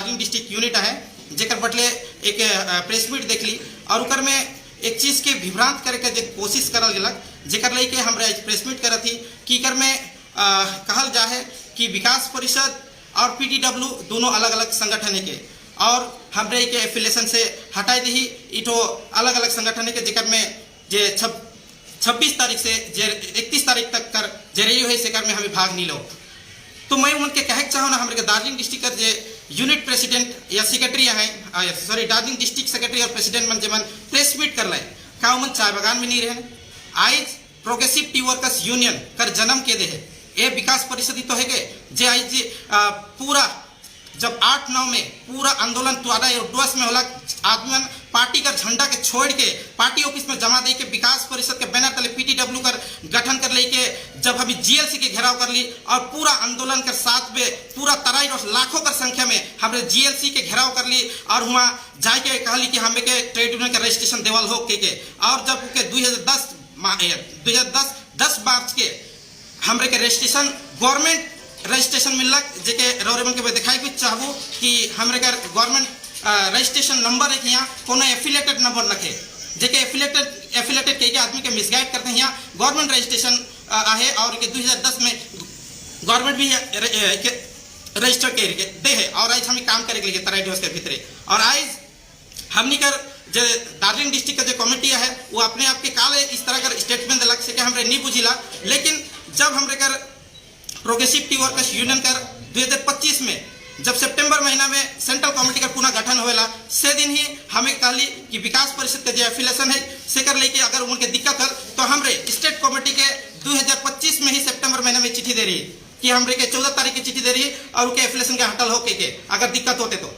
Darjeeling district unit है जेकर बटले एक प्रेस मीट देख ली और उकर में एक चीज के विभ्रांत करे के जे कोशिश करल गेलक जेकर लेके हमरा प्रेस मीट करत थी कि कर में कहल जाए कि विकास परिषद और पीटीडब्ल्यू दोनों अलग अलग संगठन है के और हमरे के एफिलिएशन से हटाई दी इठो अलग अलग संगठन है के जेकर में जे 26 तारीख से जे 31 तारीख तक कर जे रही है सेकर में हमें भाग नहीं लो। तो मैं उनके कहे चाहो ना हमारे दार्जिलिंग डिस्ट्रिक्ट का जे यूनिट प्रेसिडेंट या सेक्रेटरी है सॉरी दार्जिलिंग डिस्ट्रिक्ट सेक्रेटरी और प्रेसिडेंट मन जेमन प्रेस मीट कर लाए का मन चाय बागान में नहीं रहे आज प्रोग्रेसिव टी वर्कर्स यूनियन कर जन्म के दे है ये विकास परिषद ही तो है के जे आज पूरा जब 8-9 में पूरा आंदोलन तुआरा डुअस में होला आदमी पार्टी का झंडा के छोड़ के पार्टी ऑफिस में जमा दे के विकास परिषद के बैनर तले पीटीडब्ल्यू कर गठन कर लेके जब अभी जीएलसी के घेराव कर ली और पूरा आंदोलन के साथ में पूरा तराई लाखों की संख्या में हमने जीएलसी के घेराव कर ली और वहाँ जाके कहली कि हमें के ट्रेड यूनियन का रजिस्ट्रेशन देवल हो के और जब के 2010 मार्च के हमरे के रजिस्ट्रेशन गवर्नमेंट रजिस्ट्रेशन मिलक जेके रौरेमन के दिखाई भी चाहबू कि हमरे का गवर्नमेंट रजिस्ट्रेशन नंबर है यहाँ कोनो एफिलेटेड नंबर रखे जेके एफिलेटेड के आदमी के मिसगाइड करते हैं यहाँ गवर्नमेंट रजिस्ट्रेशन आहे और के 2010 में गवर्नमेंट भी रजिस्टर के दे है और आज हम काम करे के लिए तराई के भीतर और आज हमनी कर जो दार्जिलिंग डिस्ट्रिक्ट का जो कमेटी है वो अपने आप के काले इस तरह का स्टेटमेंट दिलक से हमरे नहीं बुझिला लेकिन जब हमरे कर प्रोग्रेसिव टी वर्कर्स यूनियन कर 2025 में जब सितंबर महीना में सेंट्रल कमेटी का पुनः गठन होएला से दिन ही हमें कहली कि विकास परिषद का जो एफिलिएशन है से कर लेके अगर उनके दिक्कत है तो हमरे स्टेट कमेटी के 2025 में ही सितंबर महीने में चिट्ठी दे रही है कि हमरे के 14 तारीख की चिट्ठी दे रही है और उनके एफिलिएशन के हटल हो के अगर दिक्कत होते तो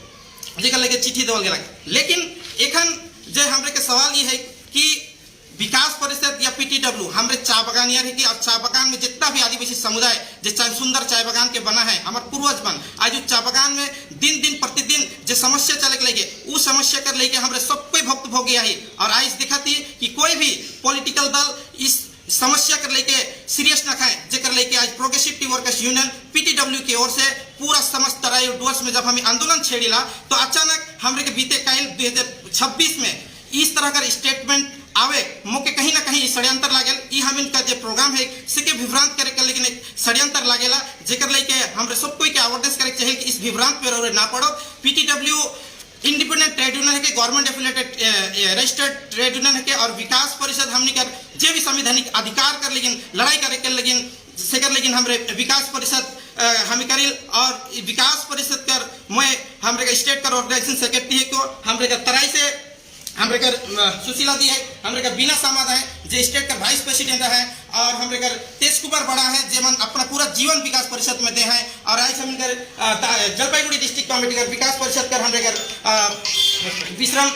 जेकर लेके चिट्ठी देवल गेला लेकिन एखन जे हमरे के सवाल ये है कि विकास परिषद या पीटीडब्ल्यू हमरे चाय बगान यार है कि और चाय बगान में जितना भी आदिवासी समुदाय जो सुंदर चाय बगान के बना है हमारे पूर्वज बन आज चाय बगान में दिन प्रतिदिन जो समस्या चले लगे वो समस्या कर लेके हमरे सब कोई भक्त भोग गया है और आज दिखाती कि कोई भी पॉलिटिकल दल इस समस्या कर लेके सीरियस न खाए जेकर लेके आज progressive T workers union PTW की ओर से पूरा समस्त तराई डुअर्स में जब हमें आंदोलन छेड़िला तो अचानक हमरे के बीते काल 2026 में इस तरह का स्टेटमेंट आवे मोके कहीं ना कहीं षड्यंत्र लागेल ई हम इनका जो प्रोग्राम है सिके विभ्रांत करे के लेकिन एक षड्यंत्र लागेला जेकर लेके हमरे सब कोई के अवेयरनेस करे चाहिए कि इस विभ्रांत पे रे ना पड़ो। पीटीडब्ल्यू इंडिपेंडेंट ट्रेड यूनियन है के government affiliated registered trade union है के और विकास परिषद हमने कर जे भी संवैधानिक अधिकार कर लेकिन लड़ाई करे के लेकिन से कर लेकिन हमरे विकास परिषद हमें करिल और विकास परिषद कर मैं हमरे का स्टेट का ऑर्गेनाइजेशन सेक्रेटरी है को हमरे का तराई से हमरे कर सुशीला दी है हमरे का बीना सामाद है जो स्टेट का वाइस प्रेसिडेंट है और हमरे कर तेज कुमार बड़ा है जेमन अपना पूरा जीवन विकास परिषद में दे हैं और आज हम कर जलपाईगुड़ी डिस्ट्रिक्ट कमेटी का विकास परिषद कर हमरे कर विश्राम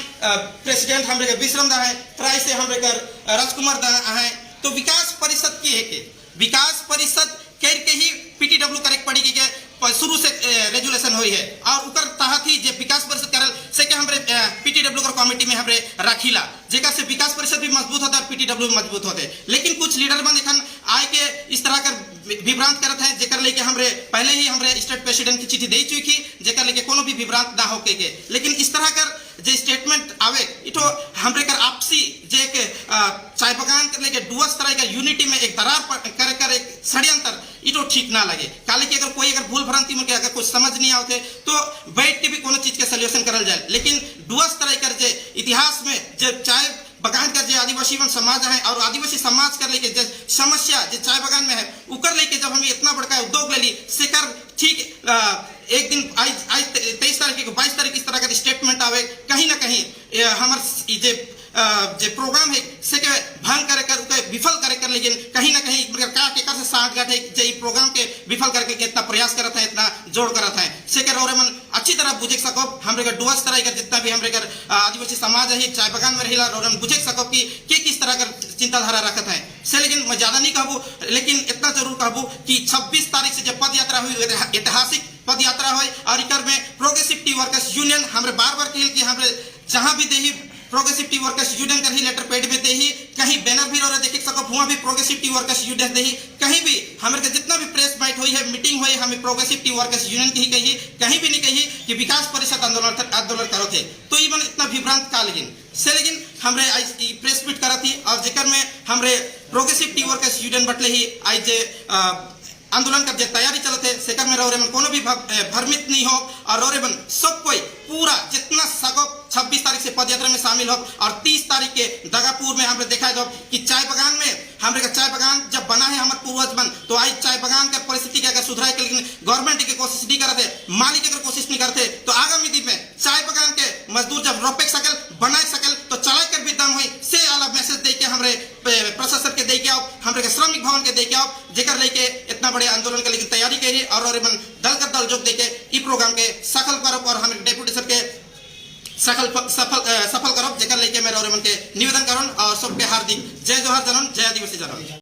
प्रेसिडेंट हमरे का विश्राम दा है तराई से हमरे कर राजकुमार दा है। तो विकास परिषद की है के विकास परिषद कह के ही पीटीडब्ल्यू करेक्ट पड़ी के शुरू से रेजुलेशन हुई है और उकर तहत ही जे विकास परिषद करल से के हमरे पीटीडब्ल्यू का कमेटी में हमरे राखीला जेका से विकास परिषद भी मजबूत होता है पीटीडब्ल्यू मजबूत होते लेकिन कुछ लीडर बन एखन आए के इस तरह कर विभ्रांत करत है जेकर लेके हमरे पहले ही हमरे स्टेट प्रेसिडेंट की चिट्ठी दे चुकी जेकर लेके कोनो भी विभ्रांत ना हो के लेकिन इस तरह कर जे स्टेटमेंट आवे इतो हमरे कर आपसी जे के चाय बगान कर लेके डुअस तरह का यूनिटी में एक दरार कर एक षड्यंत्र इतो ठीक ना लगे काले कि अगर कोई अगर भूल भ्रांति में अगर कुछ समझ नहीं आते तो बैठ के भी कोनो चीज के सोल्यूशन करल जाए लेकिन डुअस तरह कर जे इतिहास में जब चाय बगान का जो आदिवासी समाज है और आदिवासी समाज कर लेके जो समस्या जो चाय बगान में है उकर लेके जब हम इतना बड़का उद्योग ले ली सेकर ठीक एक दिन आज 23 तारीख को 22 तारीख इस तरह का स्टेटमेंट आवे कहीं ना कहीं हमारे जो प्रोग्राम है से के भंग करे कर उके विफल करे कर लेकिन कहीं ना कहीं का के कर से साठ गांठ है जे प्रोग्राम के विफल करके कितना प्रयास करत है इतना जोड़ करत है से के और मन अच्छी तरह बुझे सको हमरे का डुअस तरह का जितना भी हमरे का आदिवासी समाज है चाय बगान में रहिला और बुझे सको कि किस तरह का चिंताधारा रखत है से लेकिन मैं ज्यादा नहीं कहूँ लेकिन इतना जरूर कहूँ कि 26 तारीख से जब पद यात्रा हुई ऐतिहासिक पद यात्रा हुई और इकर में प्रोग्रेसिव टी वर्कर्स यूनियन हमरे बार बार कहल कि हमरे जहाँ भी देही प्रोग्रेसिव टी वर्कर्स यूनियन कर ही लेटर पेड में दे ही कहीं बैनर भी रहे देख सको हुआ भी प्रोग्रेसिव टी वर्कर्स यूनियन दे ही कहीं भी हमारे के जितना भी प्रेस माइट हुई है मीटिंग हुई हमें प्रोग्रेसिव टी वर्कर्स यूनियन की ही कही कहीं भी नहीं कही कि विकास परिषद आंदोलन करो थे तो ये मन इतना विभ्रांत का लेकिन हमरे आज प्रेस मीट करा थी और जिक्र में हमरे प्रोग्रेसिव टी वर्कर्स यूनियन बटले ही आज जे आंदोलन कर जे तैयारी चलते सेकर में रोरे मन कोनो भी भ्रमित नहीं हो और रोरे मन सब कोई पूरा जितना सको 26 तारीख से पदयात्रा में शामिल हो और 30 तारीख के दगापुर में हमने देखा दो कि चाय बगान में हमरे का चाय बगान जब बना है हमारे पूर्वज बन तो आज चाय बगान का परिस्थिति क्या सुधराए के लेकिन गवर्नमेंट की कोशिश नहीं करते मालिक अगर कोशिश नहीं करते तो आगामी दिन में चाय बगान के मजदूर जब रोपे सकल बनाए सकल तो चलाए कर भी दम हुई से अलग मैसेज दे के हमरे प्रशासन के दे के आओ हमरे के श्रमिक भवन के दे के आओ जेकर लेके इतना बड़े आंदोलन के लेकिन तैयारी करी और मन दल का दल जोग दे के ई प्रोग्राम के सफल करो और हमारे डेपुटेशन के सफल करो जेकर लेके मेरे और मन के निवेदन करण और सबके हार्दिक जय जोहार जनन जय आदिवासी जनन।